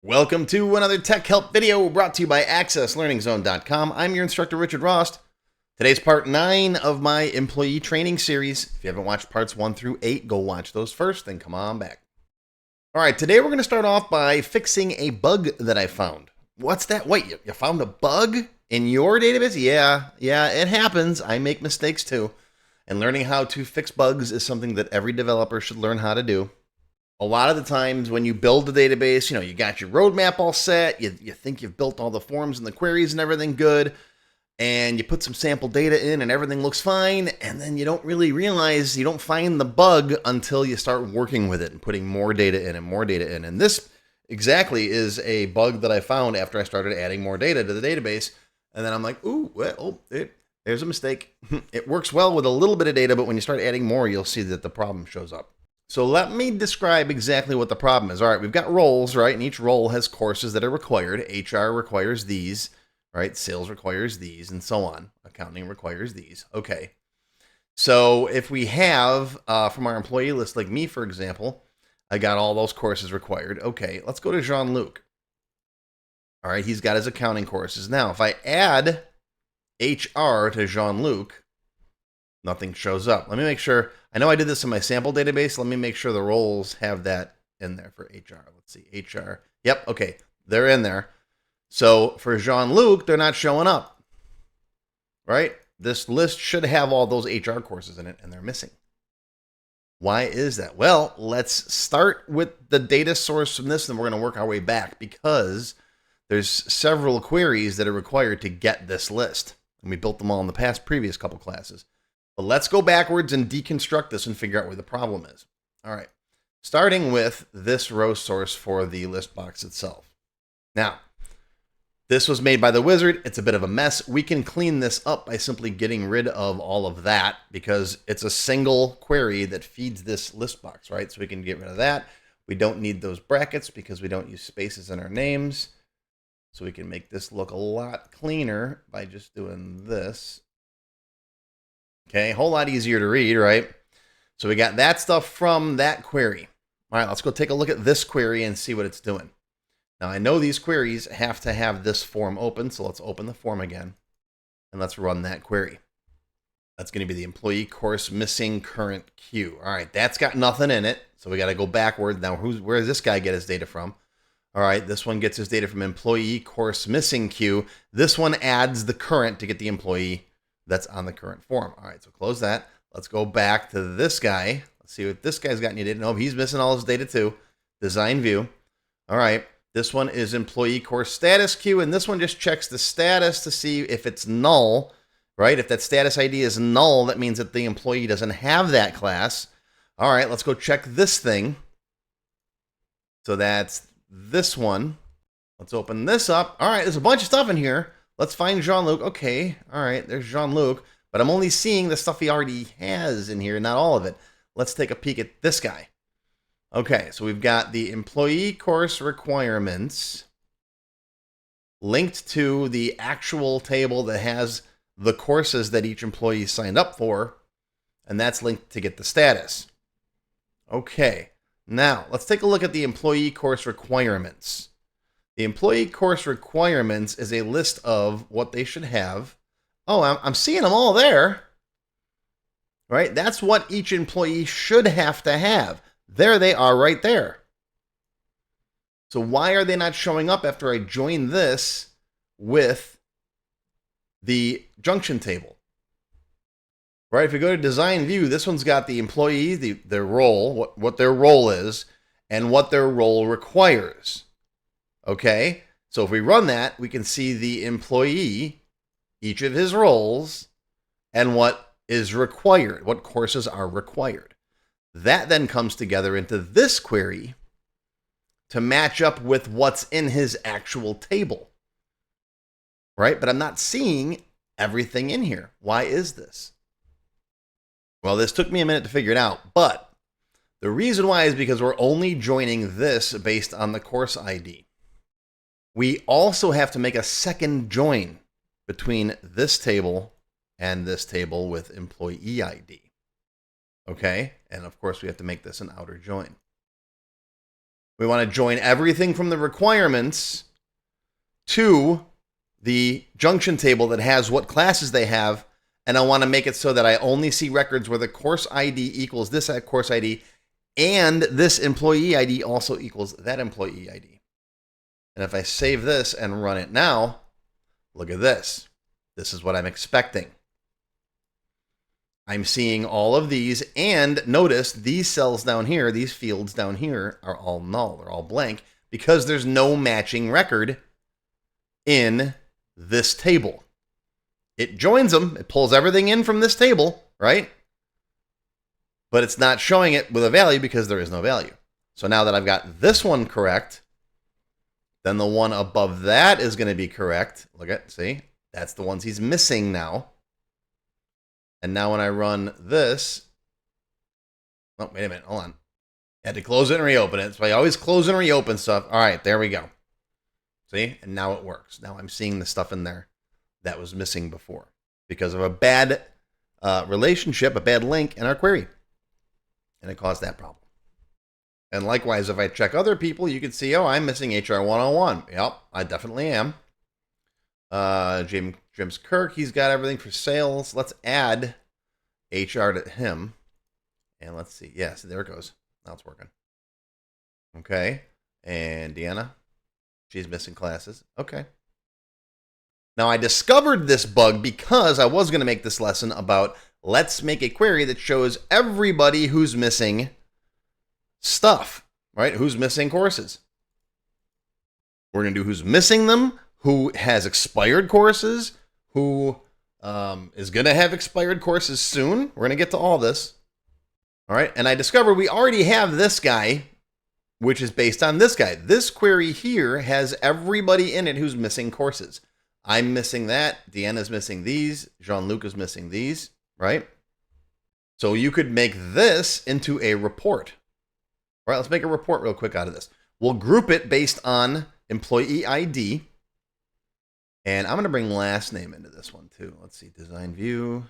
Welcome to another Tech Help video brought to you by AccessLearningZone.com. I'm your instructor, Richard Rost. Today's part 9 of my employee training series. If you haven't watched parts 1 through 8, go watch those first, then come on back. All right, today we're going to start off by fixing a bug that I found. What's that? Wait, you found a bug in your database? Yeah, it happens. I make mistakes too. And learning how to fix bugs is something that every developer should learn how to do. A lot of the times when you build a database, you got your roadmap all set, you think you've built all the forms and the queries and everything good, and you put some sample data in and everything looks fine, and then you don't really realize, you don't find the bug until you start working with it and putting more data in and more data in. And this exactly is a bug that I found after I started adding more data to the database. And then I'm like, ooh, well, there's a mistake. It works well with a little bit of data, but when you start adding more, you'll see that the problem shows up. So let me describe exactly what the problem is. All right, we've got roles, right? And each role has courses that are required. HR requires these, right? Sales requires these, and so on. Accounting requires these. Okay. So if we have, from our employee list, like me, for example, I got all those courses required. Okay, let's go to Jean-Luc. All right, he's got his accounting courses. Now, if I add HR to Jean-Luc, nothing shows up. Let me make sure. I know I did this in my sample database. Let me make sure the roles have that in there for HR. Let's see, HR. Yep, okay, they're in there. So for Jean-Luc, they're not showing up, right? This list should have all those HR courses in it, and they're missing. Why is that? Well, let's start with the data source from this, and we're going to work our way back because there's several queries that are required to get this list. And we built them all in the previous couple classes. But let's go backwards and deconstruct this and figure out where the problem is. All right, starting with this row source for the list box itself. Now, this was made by the wizard. It's a bit of a mess. We can clean this up by simply getting rid of all of that because it's a single query that feeds this list box, right? So we can get rid of that. We don't need those brackets because we don't use spaces in our names. So we can make this look a lot cleaner by just doing this. Okay, a whole lot easier to read, right? So we got that stuff from that query. All right, let's go take a look at this query and see what it's doing. Now, I know these queries have to have this form open, so let's open the form again, and let's run that query. That's going to be the employee course missing current queue. All right, that's got nothing in it, so we got to go backward. Now, where does this guy get his data from? All right, this one gets his data from employee course missing queue. This one adds the current to get the employee that's on the current form. All right, so close that. Let's go back to this guy. Let's see what this guy's got any data. No, he's missing all his data too. Design view. All right, this one is employee course status queue, and this one just checks the status to see if it's null, right? If that status ID is null, that means that the employee doesn't have that class. All right, let's go check this thing. So that's this one. Let's open this up. All right, there's a bunch of stuff in here. Let's find Jean-Luc. Okay, all right, there's Jean-Luc, but I'm only seeing the stuff he already has in here, not all of it. Let's take a peek at this guy. Okay, so we've got the employee course requirements linked to the actual table that has the courses that each employee signed up for, and that's linked to get the status. Okay, now let's take a look at the employee course requirements. The employee course requirements is a list of what they should have. Oh, I'm seeing them all there, right? That's what each employee should have to have. There they are right there. So why are they not showing up after I join this with the junction table? Right, if we go to design view, this one's got the employee, their role, what their role is, and what their role requires. Okay, so if we run that, we can see the employee, each of his roles, and what is required, what courses are required. That then comes together into this query to match up with what's in his actual table, right? But I'm not seeing everything in here. Why is this? Well, this took me a minute to figure it out, but the reason why is because we're only joining this based on the course ID. We also have to make a second join between this table and this table with employee ID. Okay, and of course we have to make this an outer join. We want to join everything from the requirements to the junction table that has what classes they have. And I want to make it so that I only see records where the course ID equals this course ID and this employee ID also equals that employee ID. And if I save this and run it now, look at this. This is what I'm expecting. I'm seeing all of these, and notice these cells down here, these fields down here are all null. They're all blank because there's no matching record in this table. It joins them. It pulls everything in from this table, right? But it's not showing it with a value because there is no value. So now that I've got this one correct, then the one above that is going to be correct. Look at, see? That's the ones he's missing now. And now when I run this, oh, wait a minute, hold on. I had to close it and reopen it. So I always close and reopen stuff. All right, there we go. See? And now it works. Now I'm seeing the stuff in there that was missing before because of a bad relationship, a bad link in our query. And it caused that problem. And likewise, if I check other people, you can see, oh, I'm missing HR 101. Yep, I definitely am. James Kirk, he's got everything for sales. Let's add HR to him. And let's see. Yes, there it goes. Now it's working. Okay. And Deanna, she's missing classes. Okay. Now I discovered this bug because I was going to make this lesson about let's make a query that shows everybody who's missing stuff, right? Who's missing courses. We're going to do who's missing them, who has expired courses, who is going to have expired courses soon. We're going to get to all this. All right. And I discovered we already have this guy, which is based on this guy. This query here has everybody in it who's missing courses. I'm missing that. Deanna's missing these. Jean-Luc is missing these, right? So you could make this into a report. All right, let's make a report real quick out of this. We'll group it based on employee ID. And I'm going to bring last name into this one too. Let's see, design view.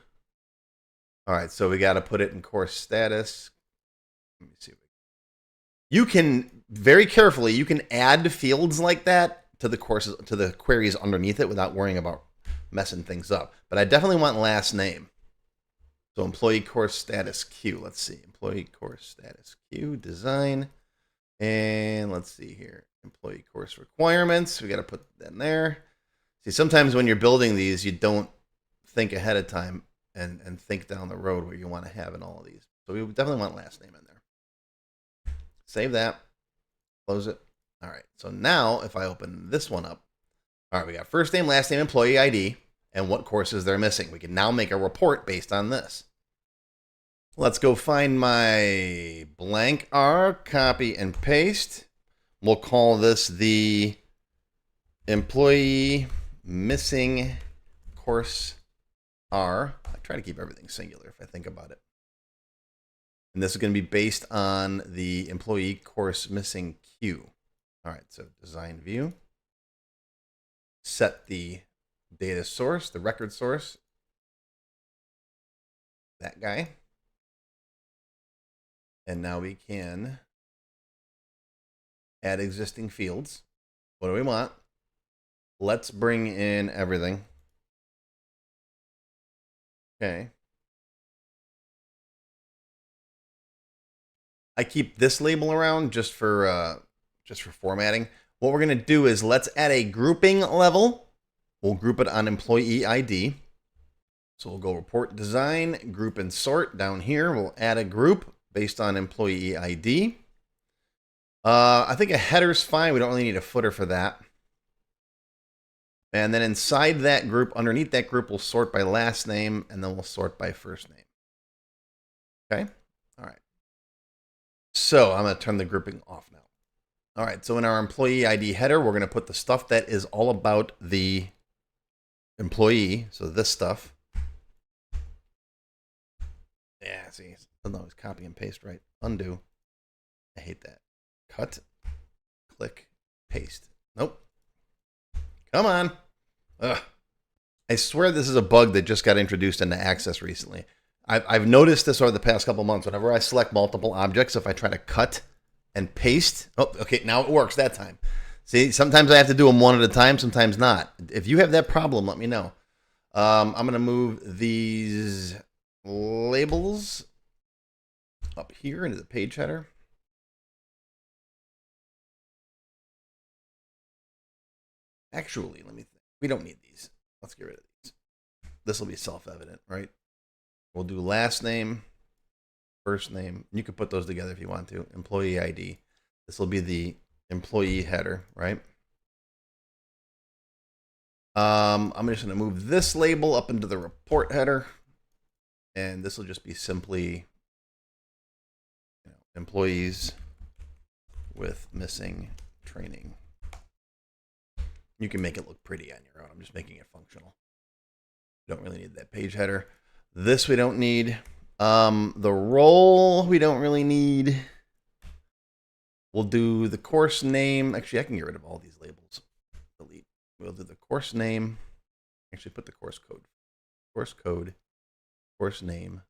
All right, so we got to put it in course status. Let me see. You can, very carefully, you can add fields like that to the courses, to the queries underneath it without worrying about messing things up. But I definitely want last name. So employee course status Q. Let's see. Employee course status Q, design. And let's see here. Employee course requirements. We got to put that in there. See, sometimes when you're building these, you don't think ahead of time and think down the road what you want to have in all of these. So we definitely want last name in there. Save that. Close it. All right. So now if I open this one up, all right, we got first name, last name, employee ID, and what courses they're missing. We can now make a report based on this. Let's go find my blank R, copy and paste. We'll call this the employee missing course R. I try to keep everything singular if I think about it. And this is going to be based on the employee course missing Q. All right, so design view. Set the data source, the record source. That guy. And now we can add existing fields. What do we want? Let's bring in everything. Okay. I keep this label around just for formatting. What we're going to do is let's add a grouping level. We'll group it on employee ID. So we'll go report design, group and sort down here. We'll add a group based on employee ID. I think a header's fine. We don't really need a footer for that. And then inside that group, underneath that group, we'll sort by last name, and then we'll sort by first name. Okay? All right. So I'm going to turn the grouping off now. All right. So in our employee ID header, we're going to put the stuff that is all about the employee. So this stuff. Yeah, see, it doesn't always copy and paste right. Undo. I hate that. Cut, click, paste. Nope. Come on. Ugh. I swear this is a bug that just got introduced into Access recently. I've noticed this over the past couple months. Whenever I select multiple objects, if I try to cut and paste. Oh, okay, now it works that time. See, sometimes I have to do them one at a time, sometimes not. If you have that problem, let me know. I'm going to move these labels up here into the page header. Actually, let me think. We don't need these. Let's get rid of these. This will be self-evident, right? We'll do last name, first name. You can put those together if you want to. Employee ID. This will be the employee header, right? I'm just going to move this label up into the report header. And this will just be simply employees with missing training. You can make it look pretty on your own. I'm just making it functional. You don't really need that page header. This we don't need. The role we don't really need. We'll do the course name. Actually, I can get rid of all these labels. Delete. We'll do the course name. Actually, put the course code. Course code. Course name.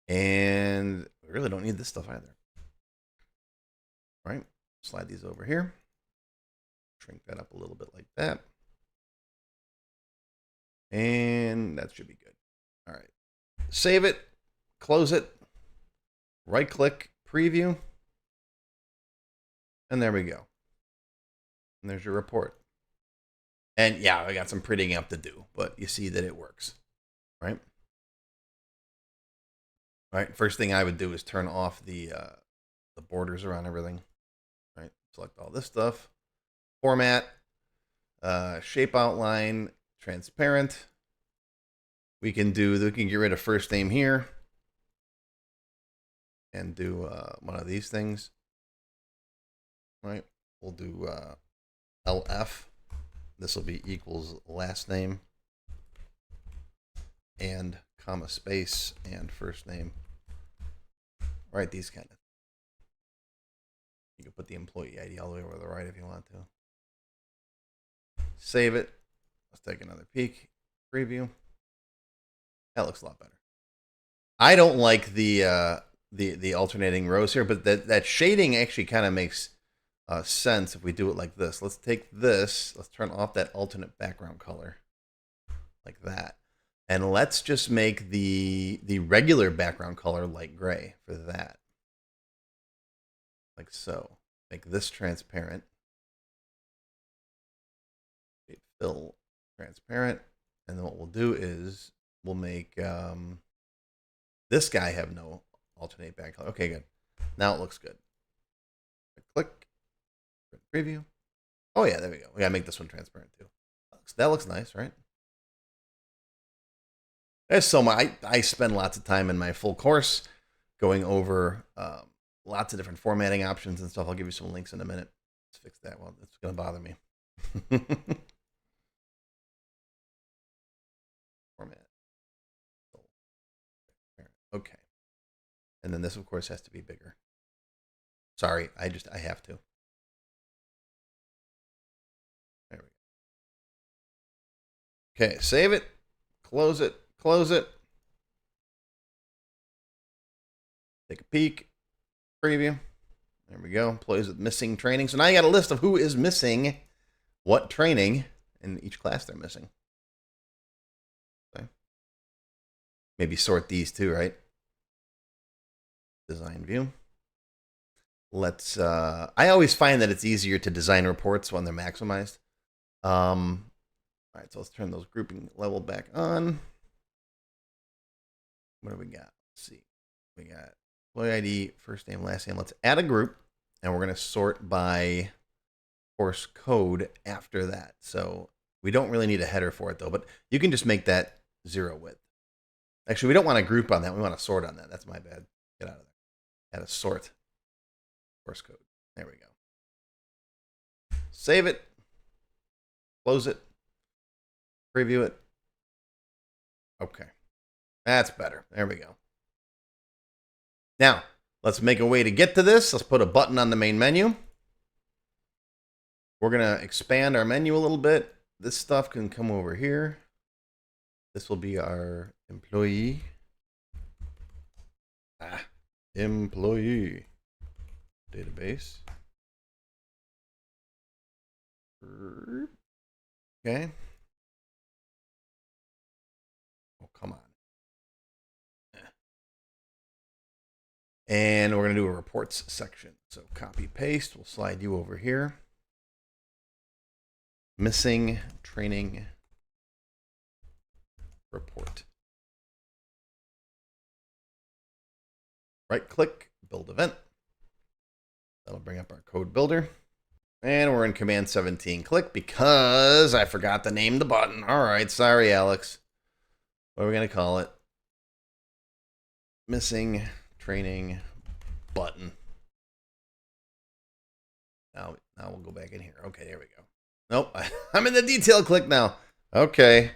And we really don't need this stuff either. All right. Slide these over here. Shrink that up a little bit like that. And that should be good. All right. Save it. Close it. Right click. Preview. And there we go. And there's your report. And yeah, I got some prettying up to do, but you see that it works, right? All right. First thing I would do is turn off the borders around everything. All right. Select all this stuff. Format. Shape outline. Transparent. We can get rid of first name here. And do one of these things. All right. We'll do LF. This will be equals last name and comma space and first name. Right, these kind of. You can put the employee ID all the way over to the right if you want to. Save it. Let's take another peek. Preview. That looks a lot better. I don't like the alternating rows here, but that shading actually kind of makes sense if we do it like this. Let's take this. Let's turn off that alternate background color like that. And let's just make the regular background color light gray for that. Like so. Make this transparent. Fill transparent. And then what we'll do is we'll make this guy have no alternate background color. Okay, good. Now it looks good. Click. Preview. Oh yeah, there we go. We gotta make this one transparent too. That looks nice, right? There's so much. I spend lots of time in my full course going over lots of different formatting options and stuff. I'll give you some links in a minute. Let's fix that one. It's gonna bother me. Format. Okay. And then this, of course, has to be bigger. Sorry, I have to. There we go. Okay, save it, close it, close it. Take a peek, preview. There we go. Employees with missing training. So now you got a list of who is missing what training in each class they're missing. Okay. Maybe sort these too, right? Design view. Let's, I always find that it's easier to design reports when they're maximized. All right, so let's turn those grouping level back on. What do we got? Let's see. We got employee ID, first name, last name. Let's add a group, and we're going to sort by course code after that. So we don't really need a header for it, though, but you can just make that 0 width. Actually, we don't want to group on that. We want to sort on that. That's my bad. Get out of there. Add a sort course code. There we go. Save it. Close it. Preview it. Okay. That's better. There we go. Now, let's make a way to get to this. Let's put a button on the main menu. We're going to expand our menu a little bit. This stuff can come over here. This will be our employee. Employee. database. Okay. Oh, come on. And we're going to do a reports section. So copy paste. We'll slide you over here. Missing training report. Right click, build event. That'll bring up our code builder. And we're in command 17. Click because I forgot to name the button. All right, sorry, Alex. What are we going to call it? Missing training button. Now we'll go back in here. Okay, there we go. Nope, I'm in the detail click now. Okay.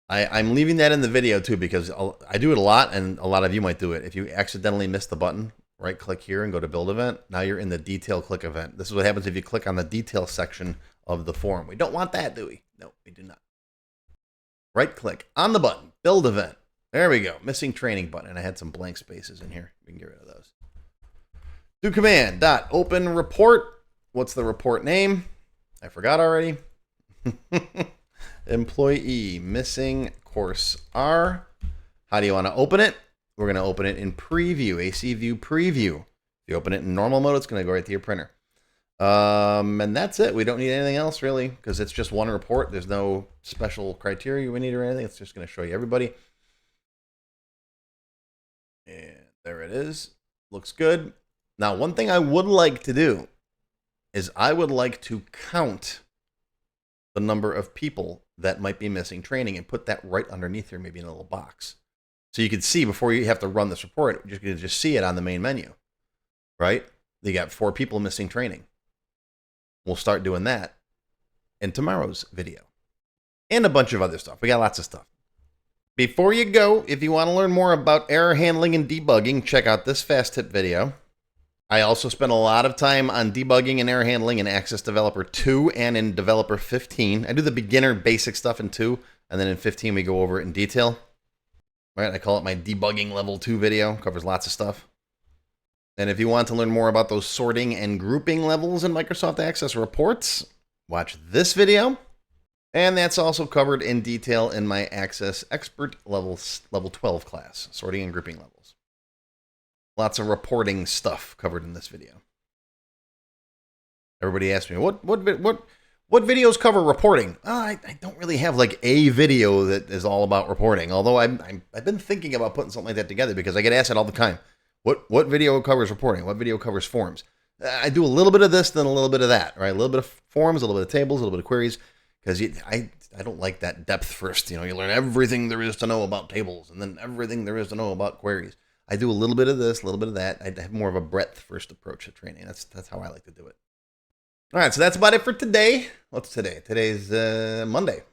I'm leaving that in the video too because I do it a lot and a lot of you might do it. If you accidentally miss the button, right click here and go to build event. Now you're in the detail click event. This is what happens if you click on the detail section of the form. We don't want that, do we? No, we do not. Right click on the button, build event. There we go, missing training button. And I had some blank spaces in here. We can get rid of those. Do command dot open report. What's the report name? I forgot already. Employee missing course R. How do you want to open it? We're going to open it in preview, AC view preview. If you open it in normal mode, it's going to go right to your printer. And that's it. We don't need anything else really because it's just one report. There's no special criteria we need or anything. It's just going to show you everybody. And there it is. Looks good. Now, one thing I would like to do is I would like to count the number of people that might be missing training and put that right underneath here, maybe in a little box. So you can see before you have to run this report, you can just see it on the main menu, right? You got 4 people missing training. We'll start doing that in tomorrow's video. And a bunch of other stuff. We got lots of stuff. Before you go, if you want to learn more about error handling and debugging, check out this fast tip video. I also spent a lot of time on debugging and error handling in Access Developer 2 and in Developer 15. I do the beginner basic stuff in 2, and then in 15 we go over it in detail. Right, I call it my debugging level 2 video. Covers lots of stuff. And if you want to learn more about those sorting and grouping levels in Microsoft Access reports, watch this video. And that's also covered in detail in my Access Expert level 12 class, sorting and grouping levels. Lots of reporting stuff covered in this video. Everybody asks me, what videos cover reporting? I don't really have like a video that is all about reporting. Although I've been thinking about putting something like that together because I get asked that all the time. What video covers reporting? What video covers forms? I do a little bit of this, then a little bit of that, right? A little bit of forms, a little bit of tables, a little bit of queries, because I don't like that depth first. You know, you learn everything there is to know about tables, and then everything there is to know about queries. I do a little bit of this, a little bit of that. I have more of a breadth first approach to training. That's how I like to do it. All right, so that's about it for today. What's today? Today's Monday.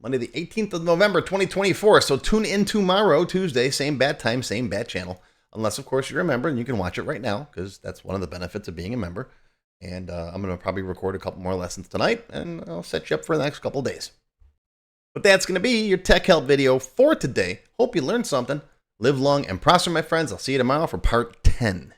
Monday the 18th of November, 2024. So tune in tomorrow, Tuesday, same bad time, same bad channel. Unless, of course, you're a member and you can watch it right now because that's one of the benefits of being a member. And I'm going to probably record a couple more lessons tonight and I'll set you up for the next couple of days. But that's going to be your Tech Help video for today. Hope you learned something. Live long and prosper, my friends. I'll see you tomorrow for part 10.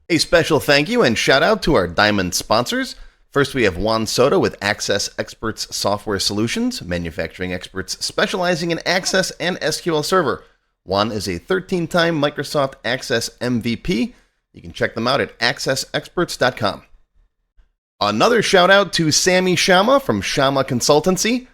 A special thank you and shout out to our diamond sponsors. First, we have Juan Soto with Access Experts Software Solutions, manufacturing experts specializing in Access and SQL Server. Juan is a 13-time Microsoft Access MVP. You can check them out at accessexperts.com. Another shout out to Sammy Shama from Shama Consultancy.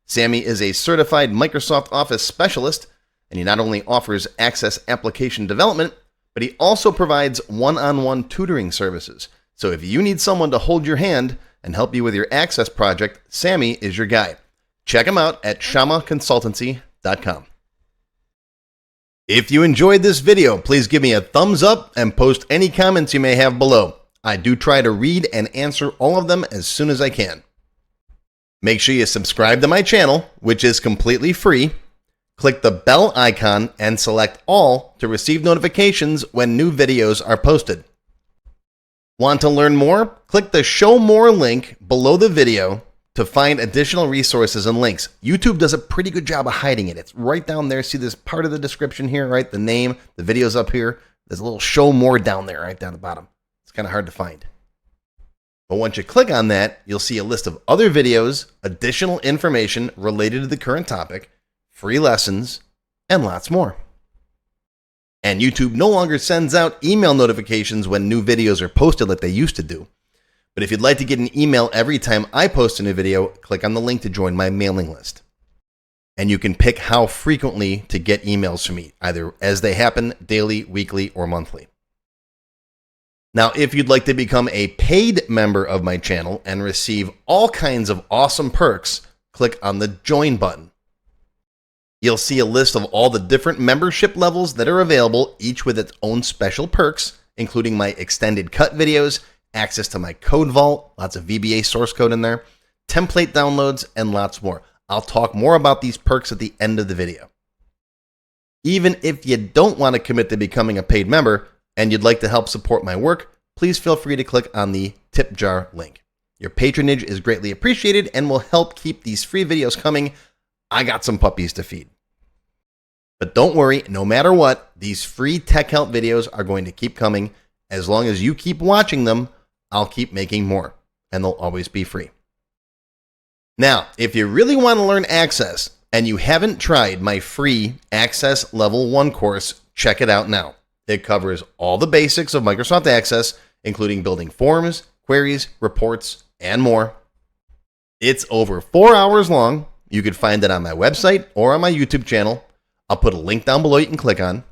Sammy is a certified Microsoft Office specialist, and he not only offers Access application development, but he also provides one-on-one tutoring services. So if you need someone to hold your hand and help you with your Access project, Sammy is your guy. Check him out at shamaconsultancy.com. If you enjoyed this video, please give me a thumbs up and post any comments you may have below. I do try to read and answer all of them as soon as I can. Make sure you subscribe to my channel, which is completely free. Click the bell icon and select all to receive notifications when new videos are posted. Want to learn more? Click the Show More link below the video to find additional resources and links. YouTube does a pretty good job of hiding it. It's right down there. See this part of the description here, right? The name, the video's up here. There's a little show more down there, right down the bottom. It's kind of hard to find. But once you click on that, you'll see a list of other videos, additional information related to the current topic, free lessons, and lots more. And YouTube no longer sends out email notifications when new videos are posted like they used to do. But if you'd like to get an email every time I post a new video, click on the link to join my mailing list. And you can pick how frequently to get emails from me, either as they happen, daily, weekly, or monthly. Now, if you'd like to become a paid member of my channel and receive all kinds of awesome perks, click on the Join button. You'll see a list of all the different membership levels that are available, each with its own special perks, including my extended cut videos, access to my code vault, lots of VBA source code in there, template downloads, and lots more. I'll talk more about these perks at the end of the video. Even if you don't want to commit to becoming a paid member and you'd like to help support my work, please feel free to click on the tip jar link. Your patronage is greatly appreciated and will help keep these free videos coming. I got some puppies to feed. But don't worry, no matter what, these free tech help videos are going to keep coming. As long as you keep watching them, I'll keep making more, and they'll always be free. Now, if you really want to learn Access and you haven't tried my free Access Level 1 course, check it out now. It covers all the basics of Microsoft Access, including building forms, queries, reports, and more. It's over 4 hours long. You can find it on my website or on my YouTube channel. I'll put a link down below you can click on.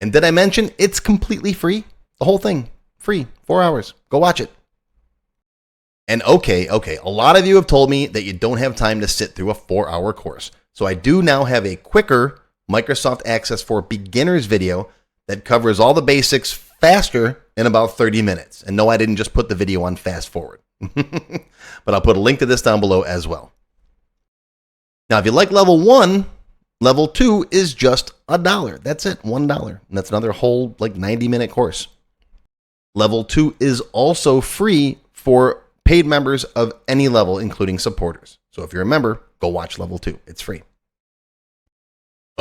And did I mention it's completely free? The whole thing, free, 4 hours. Go watch it. And okay, a lot of you have told me that you don't have time to sit through a 4-hour course. So I do now have a quicker Microsoft Access for Beginners video that covers all the basics faster in about 30 minutes. And no, I didn't just put the video on fast forward. But I'll put a link to this down below as well. Now, if you like level 1, level 2 is just $1. That's it, $1. And that's another whole 90-minute course. Level 2 is also free for paid members of any level, including supporters. So if you're a member, go watch level 2. It's free.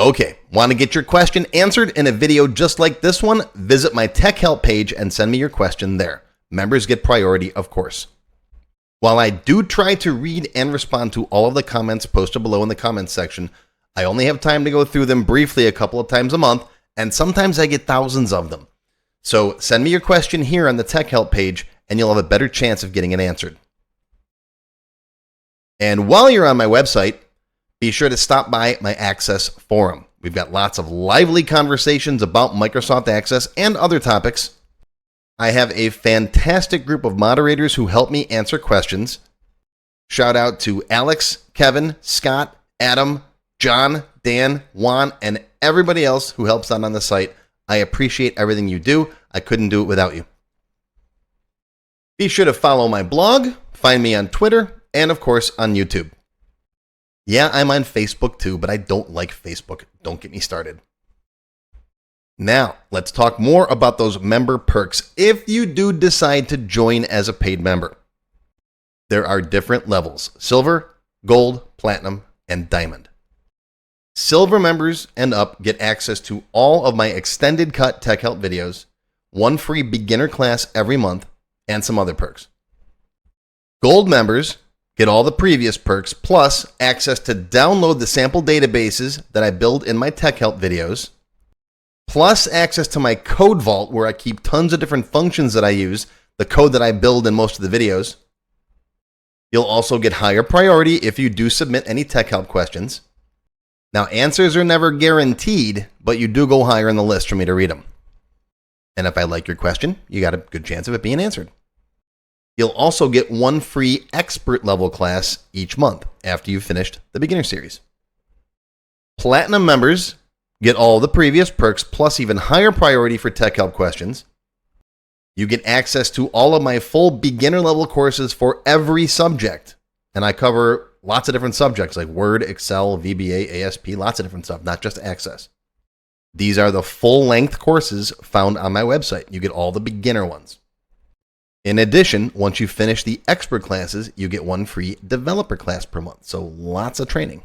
Okay, want to get your question answered in a video just like this one? Visit my Tech Help page and send me your question there. Members get priority, of course. While I do try to read and respond to all of the comments posted below in the comments section, I only have time to go through them briefly a couple of times a month, and sometimes I get thousands of them. So send me your question here on the Tech Help page, and you'll have a better chance of getting it answered. And while you're on my website, be sure to stop by my Access forum. We've got lots of lively conversations about Microsoft Access and other topics. I have a fantastic group of moderators who help me answer questions. Shout out to Alex, Kevin, Scott, Adam, John, Dan, Juan, and everybody else who helps out on the site. I appreciate everything you do. I couldn't do it without you. Be sure to follow my blog, find me on Twitter, and of course on YouTube. Yeah, I'm on Facebook too, but I don't like Facebook. Don't get me started. Now, let's talk more about those member perks if you do decide to join as a paid member. There are different levels: Silver, Gold, Platinum, and Diamond. Silver members and up get access to all of my extended cut Tech Help videos, one free beginner class every month, and some other perks. Gold members get all the previous perks, plus access to download the sample databases that I build in my Tech Help videos, plus access to my code vault where I keep tons of different functions that I use, the code that I build in most of the videos. You'll also get higher priority if you do submit any Tech Help questions. Now, answers are never guaranteed, but you do go higher in the list for me to read them. And if I like your question, you got a good chance of it being answered. You'll also get one free expert level class each month after you've finished the beginner series. Platinum members get all the previous perks plus even higher priority for Tech Help questions. You get access to all of my full beginner level courses for every subject. And I cover lots of different subjects like Word, Excel, VBA, ASP, lots of different stuff, not just Access. These are the full-length courses found on my website. You get all the beginner ones. In addition, once you finish the expert classes, you get one free developer class per month. So lots of training.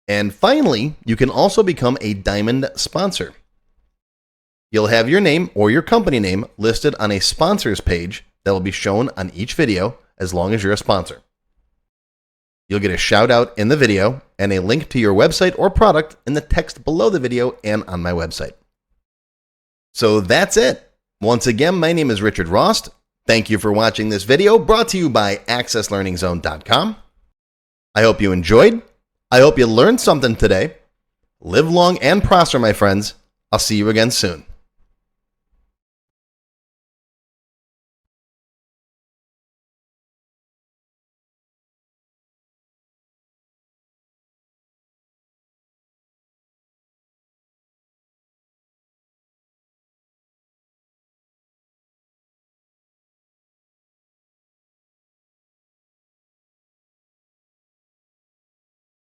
And finally, you can also become a Diamond sponsor. You'll have your name or your company name listed on a sponsors page that will be shown on each video as long as you're a sponsor. You'll get a shout out in the video and a link to your website or product in the text below the video and on my website. So that's it. Once again, my name is Richard Rost. Thank you for watching this video brought to you by accesslearningzone.com. I hope you enjoyed. I hope you learned something today. Live long and prosper, my friends. I'll see you again soon.